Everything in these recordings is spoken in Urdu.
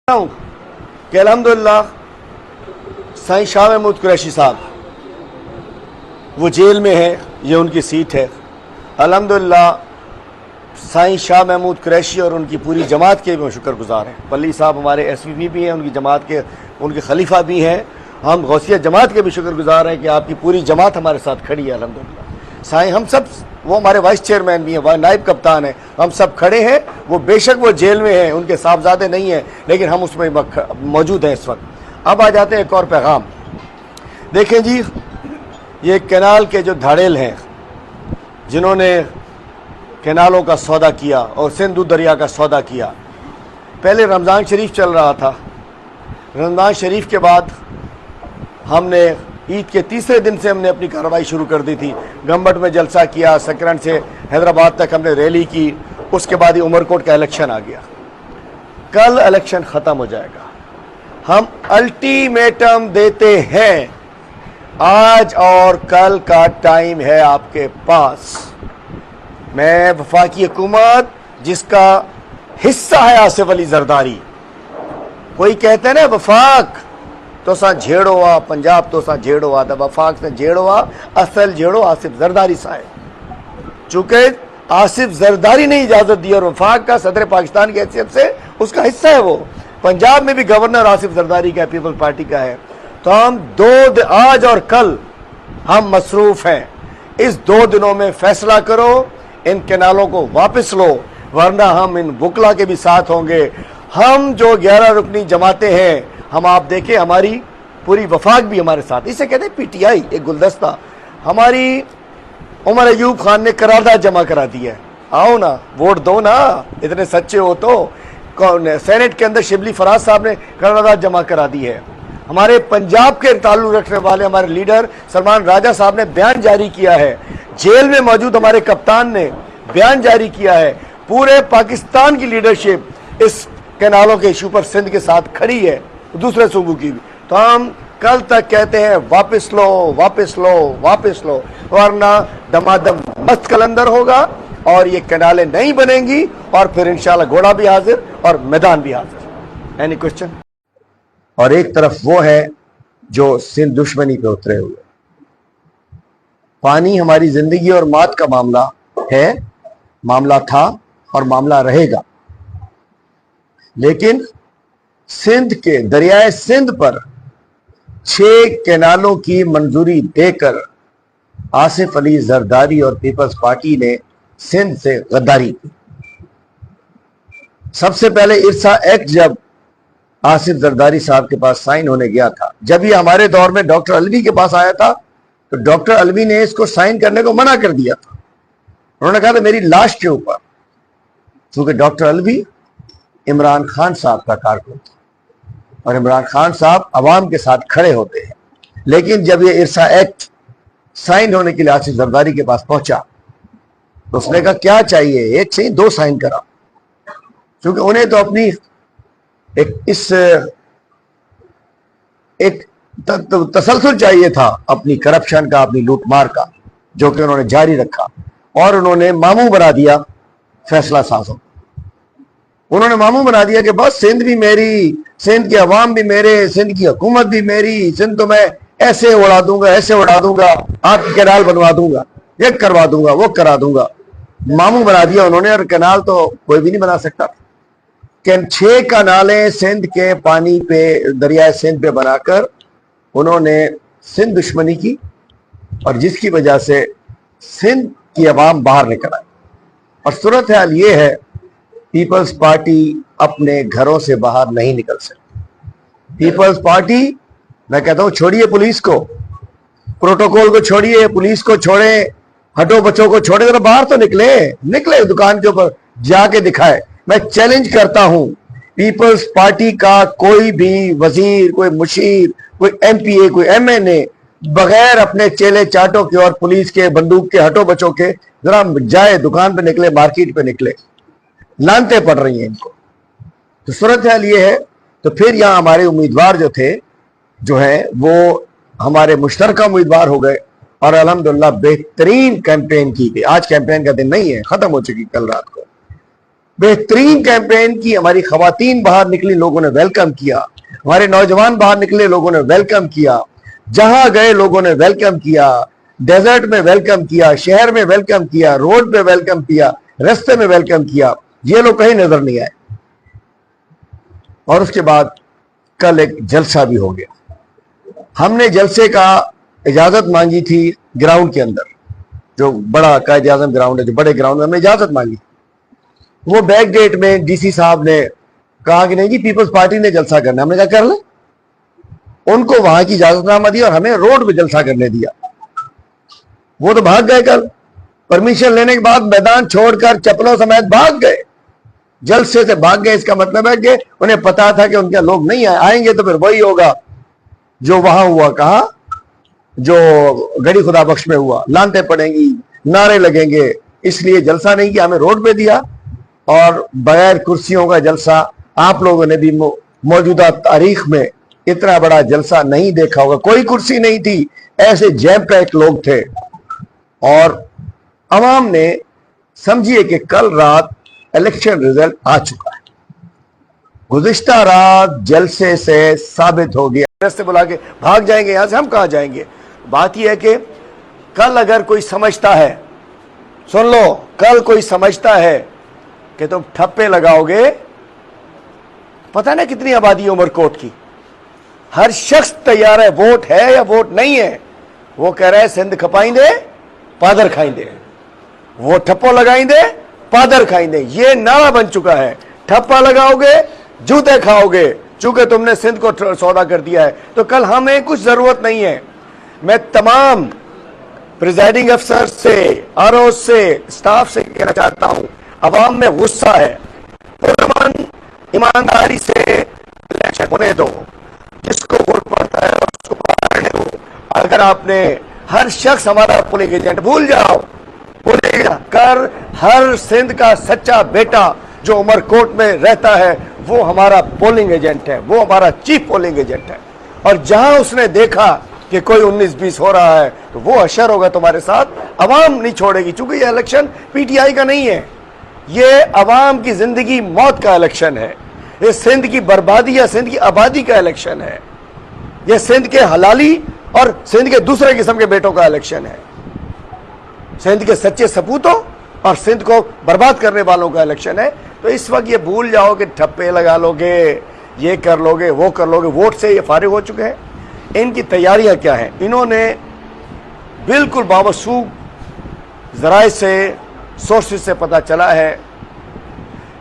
ہوں کہ الحمدللہ سائیں شاہ محمود قریشی صاحب وہ جیل میں ہیں، یہ ان کی سیٹ ہے۔ الحمدللہ سائیں شاہ محمود قریشی اور ان کی پوری جماعت کے بھی شکر گزار ہیں۔ پلی صاحب ہمارے ایس وی پی بھی ہیں، ان کی جماعت کے ان کے خلیفہ بھی ہیں۔ ہم غوثیہ جماعت کے بھی شکر گزار ہیں کہ آپ کی پوری جماعت ہمارے ساتھ کھڑی ہے۔ الحمدللہ سائیں ہم سب، وہ ہمارے وائس چیئرمین بھی ہیں، وہ نائب کپتان ہیں، ہم سب کھڑے ہیں۔ وہ بے شک وہ جیل میں ہیں، ان کے صاحبزادے نہیں ہیں، لیکن ہم اس میں موجود ہیں اس وقت۔ اب آ جاتے ہیں ایک اور پیغام۔ دیکھیں جی، یہ کینال کے جو دھاڑیل ہیں، جنہوں نے کینالوں کا سودا کیا اور سندھ دریا کا سودا کیا، پہلے رمضان شریف چل رہا تھا۔ رمضان شریف کے بعد ہم نے عید کے تیسرے دن سے ہم نے اپنی کارروائی شروع کر دی تھی۔ گمبٹ میں جلسہ کیا، سکرن سے حیدرآباد تک ہم نے ریلی کی، اس کے بعد ہی عمر کوٹ کا الیکشن آ گیا۔ کل الیکشن ختم ہو جائے گا۔ ہم الٹیمیٹم دیتے ہیں، آج اور کل کا ٹائم ہے آپ کے پاس۔ میں وفاقی حکومت جس کا حصہ ہے آصف علی زرداری، کوئی کہتے ہیں نا وفاق تو سا جھیڑو آ، پنجاب تو سا جھیڑو آ، دا وفاق سے جھیڑو آ، اصل جھیڑو آصف زرداری صاحب۔ چونکہ آصف زرداری نے اجازت دی اور وفاق کا صدر پاکستان کی حیثیت سے اس کا حصہ ہے وہ۔ پنجاب میں بھی گورنر آصف زرداری کا ہے، پیپل پارٹی کا ہے۔ تو ہم آج اور کل ہم مصروف ہیں۔ اس 2 دنوں میں فیصلہ کرو، ان کینالوں کو واپس لو، ورنہ ہم ان وکلا کے بھی ساتھ ہوں گے۔ ہم جو 11 رکنی جماعتیں ہیں، ہم آپ دیکھیں ہماری پوری وفاق بھی ہمارے ساتھ، اسے کہتے ہیں پی ٹی آئی، ایک گلدستہ۔ ہماری عمر ایوب خان نے قرارداد جمع کرا دی ہے، آؤ نا ووٹ دو نا، اتنے سچے ہو تو۔ سینٹ کے اندر شبلی فراز صاحب نے قرارداد جمع کرا دی ہے۔ ہمارے پنجاب کے تعلق رکھنے والے ہمارے لیڈر سلمان راجہ صاحب نے بیان جاری کیا ہے۔ جیل میں موجود ہمارے کپتان نے بیان جاری کیا ہے۔ پورے پاکستان کی لیڈرشپ اس کینالوں کے ایشو پر سندھ کے ساتھ کھڑی ہے، دوسرے صوبوں کی بھی۔ تو ہم کل تک کہتے ہیں واپس لو، واپس لو، واپس لو، ورنہ دمادم مست کلندر ہوگا اور یہ کینالیں نہیں بنیں گی، اور پھر انشاءاللہ گھوڑا بھی حاضر اور میدان بھی حاضر۔ Any question? اور ایک طرف وہ ہے جو سندھ دشمنی پہ اترے ہوئے۔ پانی ہماری زندگی اور موت کا معاملہ ہے، معاملہ تھا اور معاملہ رہے گا، لیکن سندھ کے دریائے سندھ پر 6 کینالوں کی منظوری دے کر آصف علی زرداری اور پیپلز پارٹی نے سندھ سے غداری کی۔ سب سے پہلے ارسا ایکٹ جب آصف زرداری صاحب کے پاس سائن ہونے گیا تھا، جب یہ ہمارے دور میں ڈاکٹر علوی کے پاس آیا تھا، تو ڈاکٹر علوی نے اس کو سائن کرنے کو منع کر دیا تھا۔ انہوں نے کہا تھا میری لاش کے اوپر، کیونکہ ڈاکٹر علوی عمران خان صاحب کا کارکن تھا اور عمران خان صاحب عوام کے ساتھ کھڑے ہوتے ہیں۔ لیکن جب یہ ارسا ایکٹ سائن ہونے کے لیے آصف زرداری کے پاس پہنچا تو اس نے کہا کیا چاہیے، ایک سے 2 سائن کرا، کیونکہ انہیں تو اپنی ایک تسلسل چاہیے تھا اپنی کرپشن کا، اپنی لوٹ مار کا، جو کہ انہوں نے جاری رکھا، اور انہوں نے ماموں بنا دیا فیصلہ سازوں۔ انہوں نے ماموں بنا دیا کہ بس سندھ بھی میری، سندھ کے عوام بھی میرے، سندھ کی حکومت بھی میری، سندھ تو میں ایسے اڑا دوں گا، ایسے اڑا دوں گا، آپ کی کینال بنوا دوں گا، یہ کروا دوں گا، وہ کرا دوں گا۔ ماموں بنا دیا انہوں نے، اور کینال تو کوئی بھی نہیں بنا سکتا۔ 6 کینالیں سندھ کے پانی پہ، دریائے سندھ پہ بنا کر انہوں نے سندھ دشمنی کی، اور جس کی وجہ سے سندھ کی عوام باہر نکل آئی۔ اور صورتحال یہ ہے، پیپلز پارٹی اپنے گھروں سے باہر نہیں نکل سکتی۔ پیپلز پارٹی، میں کہتا ہوں چھوڑیے پولیس کو، پروٹوکول کو چھوڑیے، پولیس کو چھوڑیں، ہٹو بچوں کو چھوڑیں، ذرا باہر تو نکلے دکان کے اوپر جا کے دکھائے۔ میں چیلنج کرتا ہوں، پیپلز پارٹی کا کوئی بھی وزیر، کوئی مشیر، کوئی ایم پی اے، کوئی ایم این اے، بغیر اپنے چیلے چاٹوں کے اور پولیس کے، بندوق کے، ہٹو بچوں کے، ذرا جائے دکان پہ نکلے، مارکیٹ پہ نکلے۔ لانتیں پڑ رہی ہیں ان کو۔ تو صورتحال یہ ہے۔ تو پھر یہاں ہمارے امیدوار جو ہیں وہ ہمارے مشترکہ امیدوار ہو گئے، اور الحمدللہ بہترین کیمپین کی گئی۔ آج کیمپین کا دن نہیں ہے، ختم ہو چکی کل رات کو۔ بہترین کیمپین کی. ہماری خواتین باہر نکلی, لوگوں نے ویلکم کیا. ہمارے نوجوان باہر نکلے, لوگوں نے ویلکم کیا. جہاں گئے لوگوں نے ویلکم کیا. ڈیزرٹ میں ویلکم کیا, شہر میں ویلکم کیا, روڈ پہ ویلکم کیا, رستے میں ویلکم کیا. یہ لوگ کہیں نظر نہیں آئے. اور اس کے بعد کل ایک جلسہ بھی ہو گیا. ہم نے جلسے کا اجازت مانگی تھی گراؤنڈ کے اندر, جو بڑا قائد اعظم گراؤنڈ ہے, جو بڑے گراؤنڈ میں ہم نے اجازت مانگی. وہ بیک گیٹ میں ڈی سی صاحب نے کہا کہ نہیں جی پیپلز پارٹی نے جلسہ کرنا. ہم نے کہا کر لیں. ان کو وہاں کی اجازت نامہ دی اور ہمیں روڈ پہ جلسہ کرنے دیا. وہ تو بھاگ گئے. کل پرمیشن لینے کے بعد میدان چھوڑ کر چپلوں سمیت بھاگ گئے, جلسے سے بھاگ گئے. اس کا مطلب ہے کہ انہیں پتا تھا کہ ان کے لوگ نہیں آئیں گے تو پھر وہی ہوگا جو وہاں ہوا. کہا جو گڑی خدا بخش میں ہوا, لانتیں پڑیں گی, نعرے لگیں گے. اس لیے جلسہ نہیں کیا, ہمیں روڈ پہ دیا. اور بغیر کرسیوں کا جلسہ, آپ لوگوں نے بھی موجودہ تاریخ میں اتنا بڑا جلسہ نہیں دیکھا ہوگا. کوئی کرسی نہیں تھی, ایسے جیم پیک لوگ تھے. اور عوام نے سمجھیے کہ کل رات الیکشن رزلٹ آ چکا ہے. گزشتہ رات جلسے سے ثابت ہو گیا. رستے بلا کے بھاگ جائیں گے یہاں سے, ہم کہاں جائیں گے. بات یہ ہے کہ کل اگر کوئی سمجھتا ہے, سن لو, کل کوئی سمجھتا ہے کہ تم ٹھپے لگاؤ گے. پتہ نا کتنی آبادی عمر کوٹ کی, ہر شخص تیار ہے, ووٹ ہے یا ووٹ نہیں ہے. وہ کہہ رہے ہیں سندھ کھپائیں دے پادر کھائیں دے, وہ ٹھپو لگائیں دے پادر کھائیں دے. یہ نعرہ بن چکا ہے. ٹھپا لگاؤ گے جوتے کھاؤ گے, چونکہ تم نے سندھ کو سودا کر دیا ہے. تو کل ہمیں کچھ ضرورت نہیں ہے. میں تمام پریزائڈنگ افسر سے, آر او سے, اسٹاف سے کہنا چاہتا ہوں, عوام میں غصہ ہے, ایمانداری سے الیکشن ہونے دو. جس کو ووٹ پڑتا ہے اس کو پڑھنے دو. اگر آپ نے ہر شخص ہمارا پولنگ ایجنٹ, بھول جاؤ, کر ہر سندھ کا سچا بیٹا جو عمر کوٹ میں رہتا ہے وہ ہمارا پولنگ ایجنٹ ہے, وہ ہمارا چیف پولنگ ایجنٹ ہے. اور جہاں اس نے دیکھا کہ کوئی 19-20 ہو رہا ہے تو وہ اشر ہوگا تمہارے ساتھ. عوام نہیں چھوڑے گی, چونکہ یہ الیکشن پی ٹی آئی کا نہیں ہے. یہ عوام کی زندگی موت کا الیکشن ہے. یہ سندھ کی بربادی یا سندھ کی آبادی کا الیکشن ہے. یہ سندھ کے حلالی اور سندھ کے دوسرے قسم کے بیٹوں کا الیکشن ہے. سندھ کے سچے سپوتوں اور سندھ کو برباد کرنے والوں کا الیکشن ہے. تو اس وقت یہ بھول جاؤ کہ ٹھپے لگا لو گے, یہ کر لو گے, وہ کر لو گے. ووٹ سے یہ فارغ ہو چکے ہیں. ان کی تیاریاں کیا ہیں؟ انہوں نے بالکل باوثوق ذرائع سے, سورسز سے پتہ چلا ہے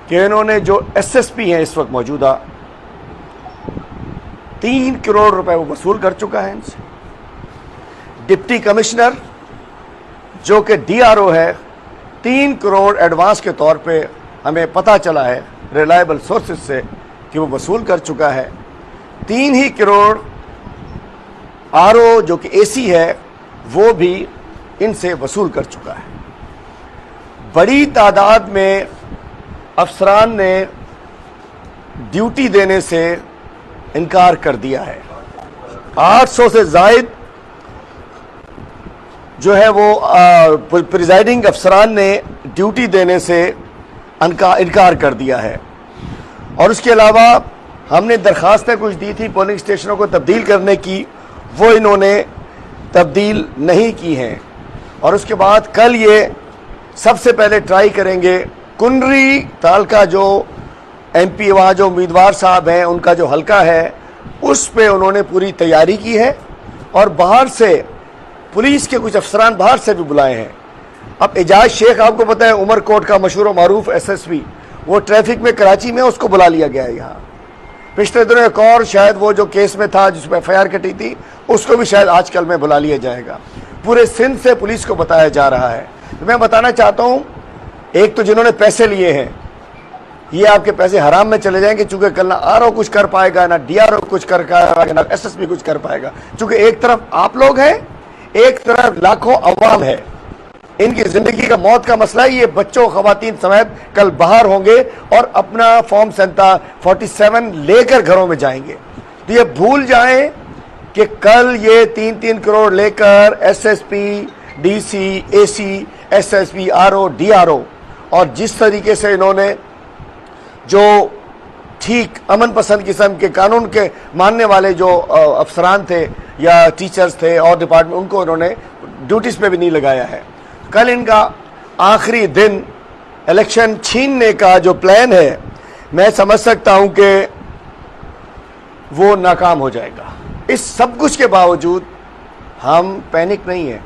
کہ انہوں نے جو ایس ایس پی ہیں اس وقت موجودہ 3 کروڑ روپے وہ وصول کر چکا ہے ان سے. ڈپٹی کمشنر جو کہ ڈی آر او ہے 3 کروڑ ایڈوانس کے طور پہ ہمیں پتہ چلا ہے ریلائبل سورسز سے کہ وہ وصول کر چکا ہے. 3 ہی کروڑ آر او جو کہ اے سی ہے وہ بھی ان سے وصول کر چکا ہے. بڑی تعداد میں افسران نے ڈیوٹی دینے سے انکار کر دیا ہے. 800 سے زائد جو ہے وہ پریزائڈنگ افسران نے ڈیوٹی دینے سے انکار کر دیا ہے. اور اس کے علاوہ ہم نے درخواستیں کچھ دی تھی پولنگ اسٹیشنوں کو تبدیل کرنے کی, وہ انہوں نے تبدیل نہیں کی ہیں. اور اس کے بعد کل یہ سب سے پہلے ٹرائی کریں گے کنری تعلقہ جو ایم پی وہاں جو امیدوار صاحب ہیں ان کا جو حلقہ ہے اس پہ انہوں نے پوری تیاری کی ہے. اور باہر سے پولیس کے کچھ افسران باہر سے بھی بلائے ہیں. اب اعجاز شیخ آپ کو پتہ ہے عمر کوٹ کا مشہور و معروف ایس ایس پی, وہ ٹریفک میں کراچی میں, اس کو بلا لیا گیا ہے یہاں. پچھلے دنوں ایک اور شاید وہ جو کیس میں تھا جس پہ ایف آئی آر کٹی تھی اس کو بھی شاید آج کل میں بلا لیا جائے گا. پورے سندھ سے پولیس کو بتایا جا رہا ہے. میں بتانا چاہتا ہوں, ایک تو جنہوں نے پیسے لیے ہیں یہ آپ کے پیسے حرام میں چلے جائیں گے, چونکہ کل نہ آر او کچھ کر پائے گا, نہ ڈی آر او کچھ کر پائے گا, نہ ایس ایس پی کچھ کر پائے گا. چونکہ ایک طرف آپ لوگ ہیں, ایک طرف لاکھوں عوام ہے. ان کی زندگی کا موت کا مسئلہ ہے. یہ بچوں خواتین سمیت کل باہر ہوں گے اور اپنا فارم 47 لے کر گھروں میں جائیں گے. تو یہ بھول جائیں کہ کل یہ 3 کروڑ لے کر S S P, D C, A C, S S P, R O, D R O, اور جس طریقے سے انہوں نے جو ٹھیک امن پسند قسم کے قانون کے ماننے والے جو افسران تھے یا ٹیچرز تھے اور ڈپارٹمنٹ، ان کو انہوں نے ڈیوٹیز پہ بھی نہیں لگایا ہے. کل ان کا آخری دن الیکشن چھیننے کا جو پلان ہے، میں سمجھ سکتا ہوں کہ وہ ناکام ہو جائے گا. اس سب کچھ کے باوجود ہم پینک نہیں ہیں.